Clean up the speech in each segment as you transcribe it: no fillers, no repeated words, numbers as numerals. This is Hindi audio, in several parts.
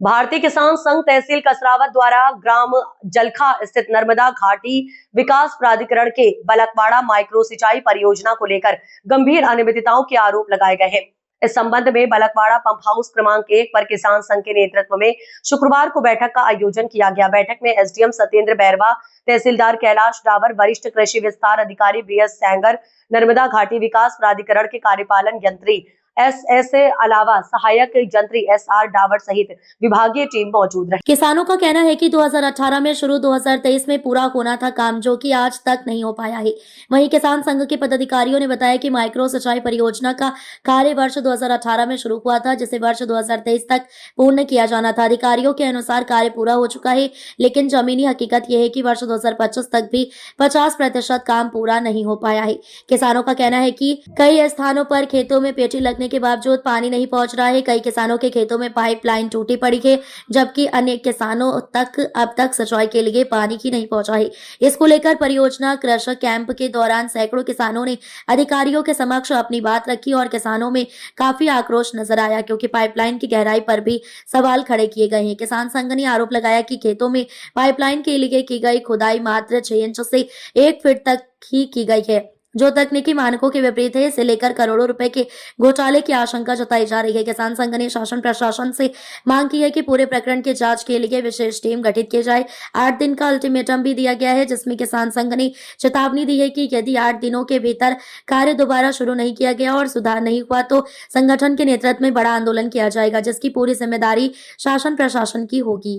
भारतीय किसान संघ तहसील कसरावत द्वारा ग्राम जलखा स्थित नर्मदा घाटी विकास प्राधिकरण के बलकवाड़ा माइक्रो सिंचाई परियोजना को लेकर गंभीर अनियमितताओं के आरोप लगाए गए हैं। इस संबंध में बलकवाड़ा पंप हाउस क्रमांक 1 पर किसान संघ के नेतृत्व में शुक्रवार को बैठक का आयोजन किया गया। बैठक में एसडीएम सत्येंद्र बैरवा, तहसीलदार कैलाश डावर, वरिष्ठ कृषि विस्तार अधिकारी बीएस सेंगर, नर्मदा घाटी विकास प्राधिकरण के कार्यपालन यंत्री एस अलावा सहायक यंत्री SR डावर सहित विभागीय टीम मौजूद रही। किसानों का कहना है कि 2018 में शुरू 2023 में पूरा होना था काम, जो कि आज तक नहीं हो पाया है। वहीं किसान संघ के पदाधिकारियों ने बताया कि माइक्रो सिंचाई परियोजना का कार्य वर्ष 2018 में शुरू हुआ था, जिसे वर्ष 2023 तक पूर्ण किया जाना था। अधिकारियों के अनुसार कार्य पूरा हो चुका है, लेकिन जमीनी हकीकत यह है कि वर्ष 2025 तक भी 50% काम पूरा नहीं हो पाया है। किसानों का कहना है कि कई स्थानों पर खेतों में पेटी लगने के बावजूद पानी नहीं पहुंच रहा है। कई किसानों के खेतों में पाइपलाइन टूटी पड़ी है, जबकि अन्य किसानों तक अब तक सिंचाई के लिए पानी ही नहीं पहुंचा है। इसको लेकर परियोजना कृषक कैंप के दौरान सैकड़ों किसानों ने अधिकारियों के समक्ष अपनी बात रखी और किसानों में काफी आक्रोश नजर आया, क्योंकि पाइपलाइन की गहराई पर भी सवाल खड़े किए गए हैं। किसान संघ ने आरोप लगाया कि खेतों में पाइपलाइन के लिए की गई खुदाई मात्र 6 इंच से 1 फीट तक ही की गई है, जो तकनीकी मानकों के विपरीत है। इसे लेकर करोड़ों रुपए के घोटाले की आशंका जताई जा रही है। किसान संघ ने शासन प्रशासन से मांग की है कि पूरे प्रकरण की जांच के लिए विशेष टीम गठित की जाए। 8 दिन का अल्टीमेटम भी दिया गया है, जिसमें किसान संघ ने चेतावनी दी है कि यदि 8 दिनों के भीतर कार्य दोबारा शुरू नहीं किया गया और सुधार नहीं हुआ तो संगठन के नेतृत्व में बड़ा आंदोलन किया जाएगा, जिसकी पूरी जिम्मेदारी शासन प्रशासन की होगी।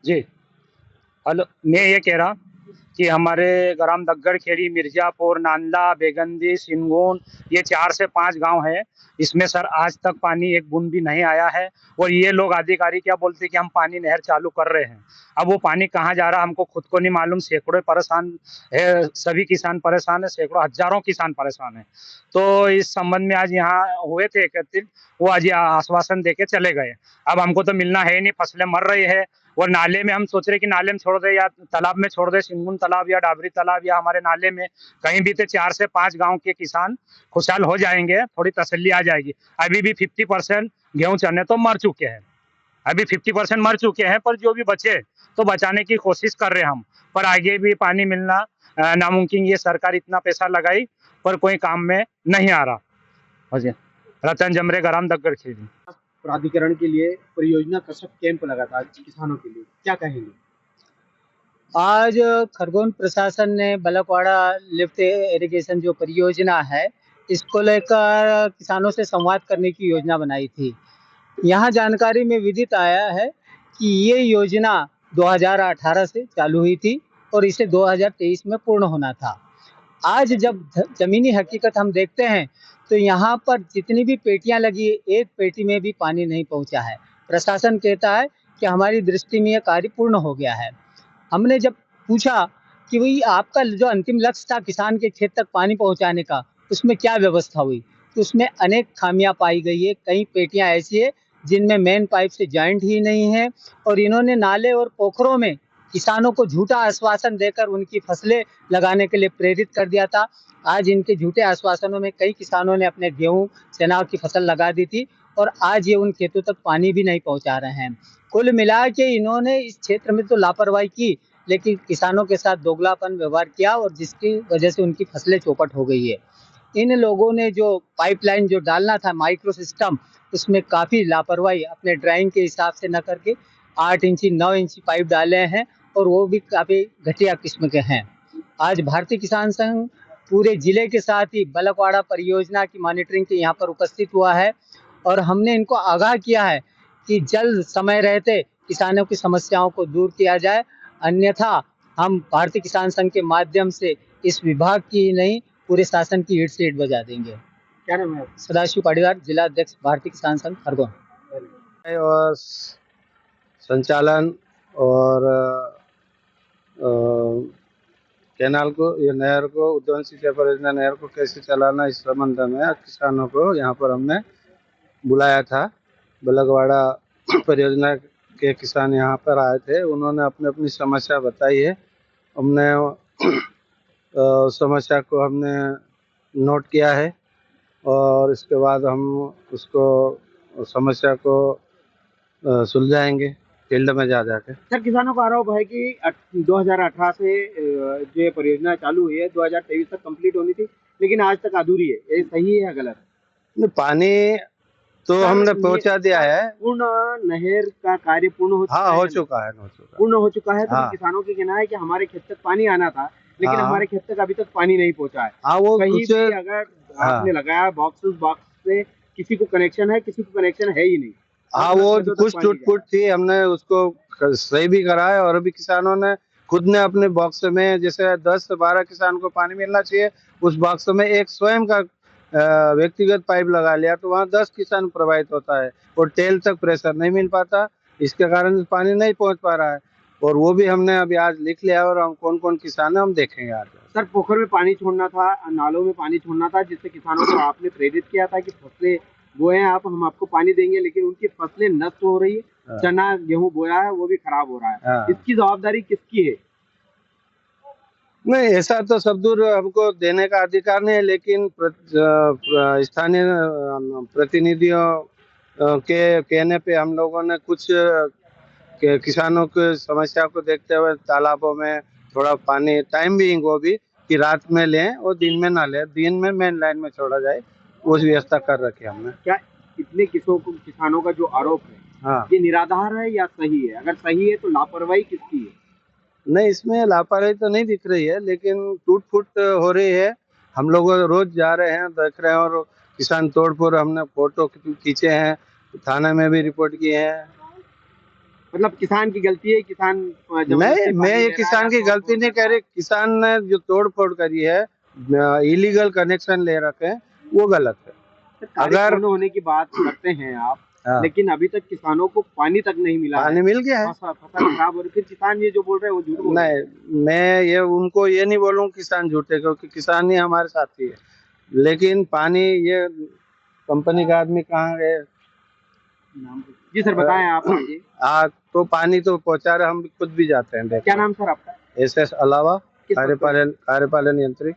जी हेलो, मैं ये कह रहा कि हमारे ग्राम दग्गड़ खेड़ी, मिर्जापुर, नांदा, बेगंदी, सिंगोन, ये 4 से 5 गांव है। इसमें सर आज तक पानी एक बूंद भी नहीं आया है। और ये लोग अधिकारी क्या बोलते हैं कि हम पानी नहर चालू कर रहे हैं। अब वो पानी कहाँ जा रहा है हमको खुद को नहीं मालूम। सैकड़ों परेशान है, सभी किसान परेशान है, सैकड़ों हजारों किसान परेशान है। तो इस संबंध में आज यहाँ हुए थे एकत्रित, वो आज आश्वासन देके चले गए। अब हमको तो मिलना है नहीं, फसलें मर रही है। और नाले में हम सोच रहे कि नाले में छोड़ दे या तालाब में छोड़ दे, सिंगुन तालाब या डाबरी तालाब या हमारे नाले में कहीं भी, तो 4 से 5 गांव के किसान खुशहाल हो जाएंगे, थोड़ी तसल्ली आ जाएगी। अभी भी 50% गेहूं चने तो मर चुके हैं, अभी 50% मर चुके हैं, पर जो भी बचे तो बचाने की कोशिश कर रहे हैं हम। पर आगे भी पानी मिलना नामुमकिन। ये सरकार इतना पैसा लगाई पर कोई काम में नहीं आ रहा। रतन जमरे, ग्राम दग्गड़ खेड़ी। प्राधिकरण के लिए परियोजना कृषक कैंप लगा था किसानों के लिए, क्या कहेंगे? आज खरगोन प्रशासन ने बलकवाड़ा लिफ्ट इरिगेशन जो परियोजना है, इसको लेकर किसानों से संवाद करने की योजना बनाई थी। यहाँ जानकारी में विदित आया है कि ये योजना 2018 से चालू हुई थी और इसे 2023 में पूर्ण होना था। आज जब जमीनी हकीकत हम देखते हैं तो यहाँ पर जितनी भी पेटियां लगी, एक पेटी में भी पानी नहीं पहुँचा है। प्रशासन कहता है कि हमारी दृष्टि में यह कार्य पूर्ण हो गया है। हमने जब पूछा कि भाई आपका जो अंतिम लक्ष्य था किसान के खेत तक पानी पहुंचाने का, उसमें क्या व्यवस्था हुई, तो उसमें अनेक खामियां पाई गई है। कई पेटियां ऐसी है जिनमें मेन पाइप से जॉइंट ही नहीं है और इन्होंने नाले और पोखरों में किसानों को झूठा आश्वासन देकर उनकी फसलें लगाने के लिए प्रेरित कर दिया था। आज इनके झूठे आश्वासनों में कई किसानों ने अपने गेहूं चना की फसल लगा दी थी और आज ये उन खेतों तक पानी भी नहीं पहुंचा रहे हैं। कुल मिला के इन्होंने इस क्षेत्र में तो लापरवाही की, लेकिन किसानों के साथ दोगलापन व्यवहार किया और जिसकी वजह से उनकी फसलें चौपट हो गई है। इन लोगों ने जो पाइपलाइन जो डालना था माइक्रो सिस्टम, उसमें काफ़ी लापरवाही अपने ड्राइंग के हिसाब से न करके 8 इंची 9 इंची पाइप डाले हैं और वो भी काफ़ी घटिया किस्म के हैं। आज भारतीय किसान संघ पूरे जिले के साथ ही बलकवाड़ा परियोजना की मॉनिटरिंग के यहाँ पर उपस्थित हुआ है और हमने इनको आगाह किया है कि जल्द समय रहते किसानों की समस्याओं को दूर किया जाए, अन्यथा हम भारतीय किसान संघ के माध्यम से इस विभाग की ही नहीं पूरे शासन की ईंट से ईंट बजा देंगे। क्या नाम है? सदाशिव पाटीदार, जिला अध्यक्ष भारतीय किसान संघ खरगोन। और संचालन और कैनाल को, ये नहर को, उद्वहन सिंचाई परियोजना नहर को कैसे चलाना, इस संबंध में किसानों को यहाँ पर हमने बुलाया था। बलकवाड़ा परियोजना के किसान यहाँ पर आए थे, उन्होंने अपनी अपनी समस्या बताई है। हमने समस्या को हमने नोट किया है और इसके बाद हम उसको उस समस्या को सुलझाएंगे फील्ड में जा जाके। सर, किसानों का आरोप है कि 2018 से जो ये परियोजना चालू हुई है 2023 तक कंप्लीट होनी थी, लेकिन आज तक अधूरी है। ये सही है या गलत? पानी तो सर, हमने पहुंचा दिया है। पूर्ण नहर का कार्य पूर्ण हो चुका हाँ, है? हो चुका है, हो चुका पूर्ण हो चुका है। तो हाँ। किसानों की कहना है कि हमारे खेत तक पानी आना था, लेकिन हाँ। हमारे खेत तक अभी तक पानी नहीं पहुंचा है। हाँ, वो कहीं कुछ भी अगर आपने लगाया बॉक्स से, किसी को कनेक्शन है, किसी को कनेक्शन है ही नहीं। हाँ, वो कुछ टूट-फूट थी, हमने उसको सही भी कराया और अभी किसानों ने खुद ने अपने बॉक्स में, जैसे 10 से 12 किसान को पानी मिलना चाहिए, उस बॉक्स में एक स्वयं का व्यक्तिगत पाइप लगा लिया, तो वहाँ 10 किसान प्रभावित होता है और टेल तक प्रेशर नहीं मिल पाता, इसके कारण पानी नहीं पहुँच पा रहा है। और वो भी हमने अभी आज लिख लिया और हम कौन-कौन किसान है हम देखेंगे आज। सर, पोखर में पानी छोड़ना था, नालों में पानी छोड़ना था, जिससे किसानों को आपने प्रेरित किया था कि फसलें बोए आप, हम आपको पानी देंगे, लेकिन उनकी फसलें नष्ट हो रही है। चना गेहूं बोया है वो भी खराब हो रहा है। इसकी जवाबदारी किसकी है? नहीं, ऐसा तो सब दूर हमको देने का अधिकार नहीं है, लेकिन स्थानीय प्रतिनिधियों के कहने पे हम लोगों ने कुछ किसानों की समस्या को देखते हुए तालाबों में थोड़ा पानी टाइम बीइंग वो भी कि रात में लें और दिन में ना लें, दिन में मेन लाइन में छोड़ा जाए, वो व्यवस्था कर रखी हमने। क्या इतने किसानों का जो आरोप है, हाँ, ये निराधार है या सही है? अगर सही है तो लापरवाही किसकी है? नहीं, इसमें लापरवाही तो नहीं दिख रही है, लेकिन टूट-फूट हो रही है। हम लोग रोज जा रहे हैं, देख रहे हैं और किसान तोड़-फोड़ हमने फोटो खींचे हैं, थाने में भी रिपोर्ट किए हैं। मतलब किसान की गलती है? किसान नहीं, मैं ये किसान की गलती नहीं कह रही, किसान ने जो तोड़-फोड़ करी है, इलीगल कनेक्शन ले रखे हैं, वो गलत है। अगर होने की बात करते हैं आप, हाँ। लेकिन अभी तक किसानों को पानी तक नहीं मिला पानी मिल गया है। फसल खराब हो रही, फिर किसान ये जो बोल रहे हैं वो झूठ बोल रहे हैं। नहीं, मैं ये उनको ये नहीं बोलूँ किसान झूठे, क्योंकि किसान ही हमारे साथी है, लेकिन पानी ये कंपनी का आदमी कहाँ गए? जी सर, बताएं आप आगे। तो पानी तो पहुंचा रहे, हम खुद भी जाते हैं। क्या नाम सर आपका? SS अलावा कार्यपालन यंत्री।